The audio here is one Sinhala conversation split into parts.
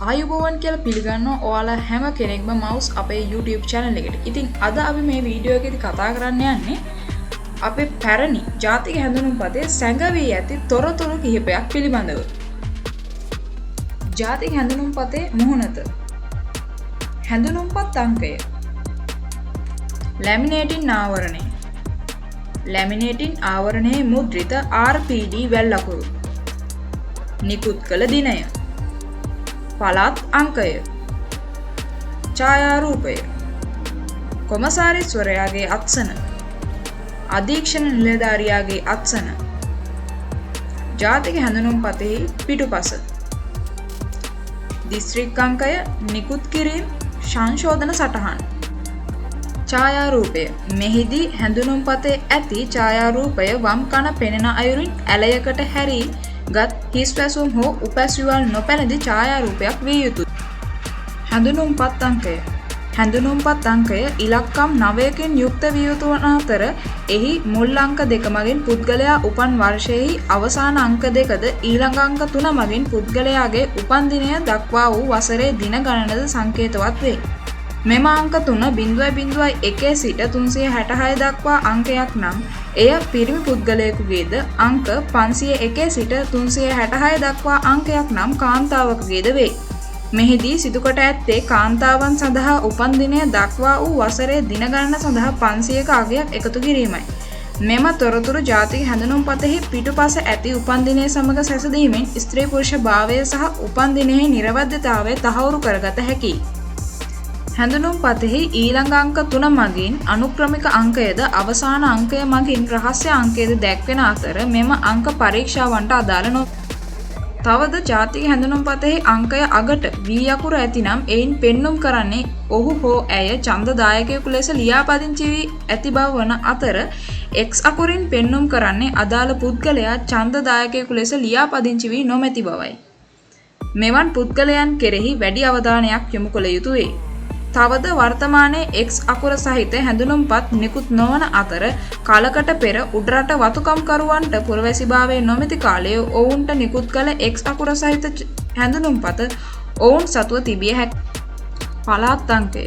ආයුබෝවන් කියලා පිළිගන්නවා ඔයාලා හැම කෙනෙක්ම මවුස් අපේ YouTube channel එකට. ඉතින් අද අපි මේ වීඩියෝ එකේදී කතා කරන්න යන්නේ අපේ පැරණි ජාතික හැඳුනුම්පතේ සැඟවී ඇති තොරතුරු කිහිපයක් පිළිබඳව. ජාතික හැඳුනුම්පතේ මුහුණත. හැඳුනුම්පත් අංකය. ලැමිනේටින් ආවරණය. ලැමිනේටින් ආවරණයේ මුද්‍රිත RPD වැල් අකුරු. නිකුත් කළ දිනය. පළාත් අංකය. ඡායාරූපය. කොමසාරිස්වරයාගේ අත්සන. අධීක්ෂණ නිලධාරියාගේ අත්සන. ජාතික හැඳුනුම්පතෙහි පිටුපස. දිස්ත්‍රික් අංකය, නිකුත් කිරීම, සංශෝධන සටහන්. ඡායාරූපය. මෙහිදී හැඳුනුම්පතේ ඇති ඡායාරූපය වම් කන පෙනෙන අයුරින් ඇලයකට හැරී ගත් හිස් පැසුම් හෝ උපැස්විවල් නොපැළඳි ඡායාරූපයක් විය යුතුය. හැඳුනුම්පත් අංකය. හැඳුනුම්පත් අංකය ඉලක්කම් 9කින් යුක්ත විය යුතු වන අතර එහි මුල් අංක 2 මගින් පුද්ගලයා උපන් වර්ෂයෙහි අවසාන අංක 2ද ඊළඟ අංක 3 මගින් පුද්ගලයාගේ උපන් දිනය දක්වා වූ වසරේ දින ගණනද සංකේතවත් වේ. මෙම අංක 3 0.1 සිට 366 දක්වා අංකයක් නම් එය පිරිමි පුද්ගලයෙකුගේද, අංක 501 සිට 366 දක්වා අංකයක් නම් කාන්තාවකගේද වේ. මෙහිදී සිදුකොට ඇත්තේ කාන්තාවන් සඳහා උපන් දිනය දක්වා වූ වසරේ දින ගණන සඳහා 500ක අගයක් එකතු කිරීමයි. මෙම තොරතුරු ජාතික හැඳුනුම්පතෙහි පිටුපස ඇති උපන් දිනය සමග සැසඳීමෙන් ස්ත්‍රී පුරුෂ භාවය සහ උපන් දිනයෙහි නිරවද්‍යතාවය තහවුරු කරගත හැකියි. හැඳුනුම්පතෙහි ඊළඟ අංක 3 මගින් අනුක්‍රමික අංකයද අවසාන අංකය මගින් රහස්‍ය අංකයද දැක්වෙන අතර මෙම අංක පරීක්ෂාවන්ට අදාළ නොවේ. තවද ජාතික හැඳුනුම්පතෙහි අංකය අගට V අකුර ඇතිනම් එයින් පෙන්눔 කරන්නේ ඔහු හෝ ඇය ඡන්දදායකයෙකු ලෙස ලියාපදිංචි වී ඇති බව වන අතර X අකුරින් පෙන්눔 කරන්නේ අදාළ පුද්ගලයා ඡන්දදායකයෙකු ලෙස ලියාපදිංචි වී නොමැති බවයි. මෙවන් පුද්ගලයන් කෙරෙහි වැඩි අවධානයක් යොමු කළ යුතුය. තවද වර්තමානයේ X අකුර සහිත හැඳුනුම්පත් නිකුත් නොවන අතර කාලකට පෙර උඩරට වතුකම්කරුවන්ට පුරවැසිභාවය නොමැති කාලයේ ඔවුන්ට නිකුත් කළ X අකුර සහිත හැඳුනුම්පත ඔවුන් සතුව තිබිය හැකියි. පළාත් අංකය.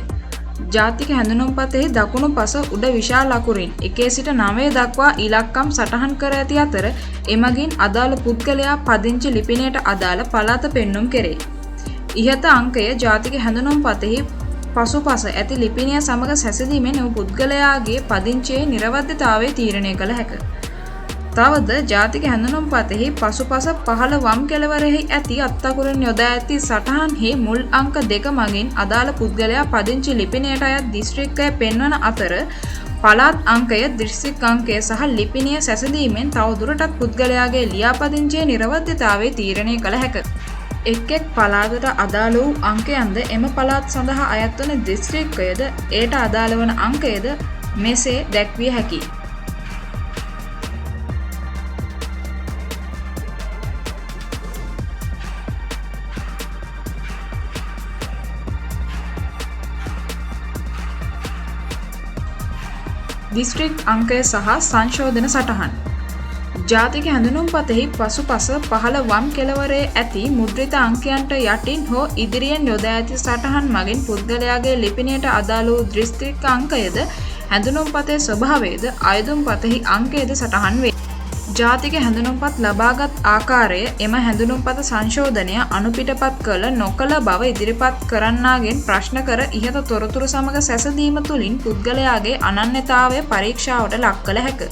ජාතික හැඳුනුම්පතෙහි දකුණු පස උඩ විශාල අකුරින් 1 සිට 9 දක්වා ඉලක්කම් සටහන් කර ඇති අතර එමගින් අදාළ පුද්ගලයා පදිංචි ලිපිනයට අදාළ පළාත පෙන්눔 කෙරේ. ඉහත අංකය ජාතික හැඳුනුම්පතෙහි පසුපස ඇති ලිපිනය සමග සැසඳීමෙන් පුද්ගලයාගේ පදිංචියේ නිරවද්‍යතාවය තීරණය කළ හැකිය. තවද ජාතික හැඳුනුම්පතෙහි පසුපස පහළ වම් කෙළවරෙහි ඇති අත්තකුරින් යොදා ඇති සටහන්හි මුල් අංක 2 මගින් අදාළ පුද්ගලයා පදිංචි ලිපිනයට අයත් දිස්ත්‍රික්කය පෙන්වන අතර පළාත් අංකය, දිස්ත්‍රික් අංකය සහ ලිපිනය සැසඳීමෙන් තවදුරටත් පුද්ගලයාගේ ලියාපදිංචියේ නිරවද්‍යතාවය තීරණය කළ හැකිය. එක් පළාතට අදාළ වූ අංකයන්ද එම පළාත් සඳහා අයත් වන දිස්ත්‍රික්කයද එයට අදාළ වන අංකයද මෙසේ දැක්විය හැකියි. දිස්ත්‍රික් අංකය සහ සංශෝධන සටහන්. ජාතික හැඳුනුම්පතෙහි පසුපස පහළ වම් කෙළවරේ ඇති මුද්‍රිත අංකයන්ට යටින් හෝ ඉදිරියෙන් යොදා ඇති සටහන් මගින් පුද්ගලයාගේ ලිපිනයට අදාළ වූ දිස්ත්‍රික් අංකයද හැඳුනුම්පතේ ස්වභාවයද අයදුම්පතෙහි අංකයද සටහන් වේ. ජාතික හැඳුනුම්පත් ලබාගත් ආකාරය එම හැඳුනුම්පත සංශෝධනය අනුපිටපත් කළ නොකළ බව ඉදිරිපත් කරන්නාගෙන් ප්‍රශ්න කර ඉහත තොරතුරු සමග සැසඳීම තුළින් පුද්ගලයාගේ අනන්‍යතාවය පරීක්ෂාවට ලක් කළ හැකිය.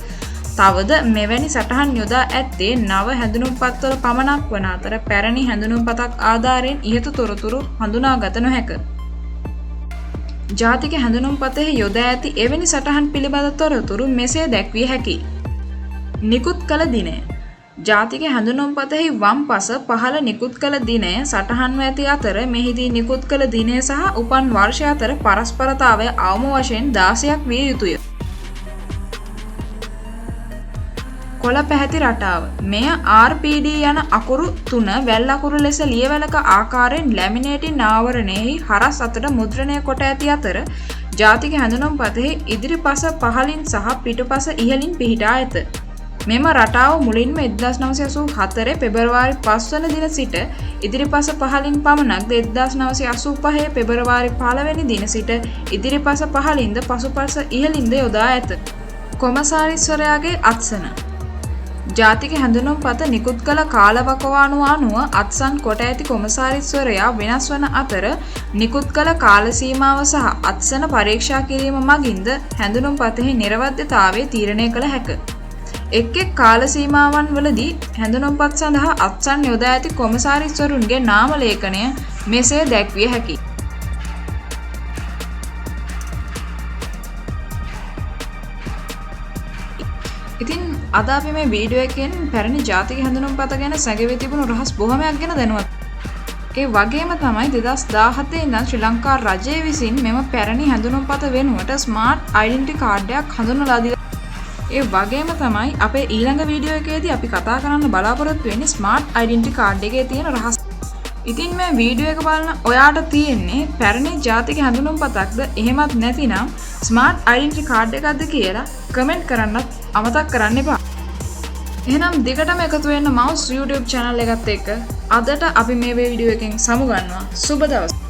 තවද මෙවැනි සටහන් යොදා ඇත්තේ නව හැඳුනුම්පත්වල පමණක් වන අතර පැරණි හැඳුනුම්පතක් ආධාරයෙන් ඉහත තොරතුරු හඳුනාගත නොහැකිය. ජාතික හැඳුනුම්පතෙහි යොදා ඇති එවැනි සටහන් පිළිබඳ තොරතුරු මෙසේ දැක්විය හැකියි. නිකුත් කළ දිනය. ජාතික හැඳුනුම්පතෙහි වම් පස පහළ නිකුත් කළ දිනය සටහන්ව ඇති අතර මෙහිදී නිකුත් කළ දිනය සහ උපන් වර්ෂය අතර පරස්පරතාවය අවම වශයෙන් 16ක් විය යුතුය. කොළ පැහැති රටාව. මෙය RPD යන අකුරු 3 වැල් අකුරු ලෙස ලියවැලක ආකාරයෙන් ලැමිනේටින් ආවරණයෙහි හරස් අතට මුද්‍රණය කොට ඇති අතර ජාතික හැඳුනුම්පතෙහි ඉදිරිපස පහළින් සහ පිටුපස ඉහළින් පිහිටා ඇත. මෙම රටාව මුලින්ම 1984 පෙබරවාරි 5 වන දින සිට ඉදිරිපස පහලින් පමණක්ද 1985 පෙබරවාරි 15 වෙනි දින සිට ඉදිරිපස පහලින්ද පසුපස ඉහළින්ද යොදා ඇත. කොමසාරිස්වරයාගේ අත්සන ජාතික හැඳුනුම්පත නිකුත් කළ කාලවකවානුව අනුව අත්සන් කොට ඇති කොමසාරිස්වරයා වෙනස් වන අතර නිකුත් කළ කාල සීමාව සහ අත්සන පරීක්ෂා කිරීම මගින්ද හැඳුනුම්පතෙහි නිරවද්‍යතාවය තීරණය කළ හැක. එක් එක් කාල සීමාවන් වලදී හැඳුනුම්පත් සඳහා අත්සන් යොදා ඇති කොමසාරිස්වරුන්ගේ නාම ලේඛනය මෙසේ දැක්විය හැකියි. ඉතින් අද අපි මේ වීඩියෝ එකෙන් පැරණි ජාතික හැඳුනුම්පත ගැන සැඟවී තිබුණු රහස් බොහොමයක් ගැන දැනුවත්. ඒ වගේම තමයි 2017 ඉඳන් ශ්‍රී ලංකා රජය විසින් මෙම පැරණි හැඳුනුම්පත වෙනුවට ස්මාර්ට් ඩෙන්ටිටි කාඩ් එකක් හඳුන්වලා දීලා. ඒ වගේම තමයි අපේ ඊළඟ වීඩියෝ එකේදී අපි කතා කරන්න බලාපොරොත්තු වෙන්නේ ස්මාර්ට් ඩෙන්ටිටි කාඩ් එකේ තියෙන රහස්. ඉතින් මේ වීඩියෝ එක බලන ඔයාට තියෙන්නේ පැරණි ජාතික හැඳුනුම්පතක්ද එහෙමත් නැතිනම් ස්මාර්ට් ඩෙන්ටිටි කාඩ් එකක්ද කියලා කමෙන්ට් කරන්නත් අමතක කරන්න එපා. එහෙනම් දිගටම එකතු වෙන්න මවුස් YouTube channel එකත් එක්ක අදට අපි මේ වීඩියෝ එකෙන් සමු ගන්නවා. සුබ දවසක්.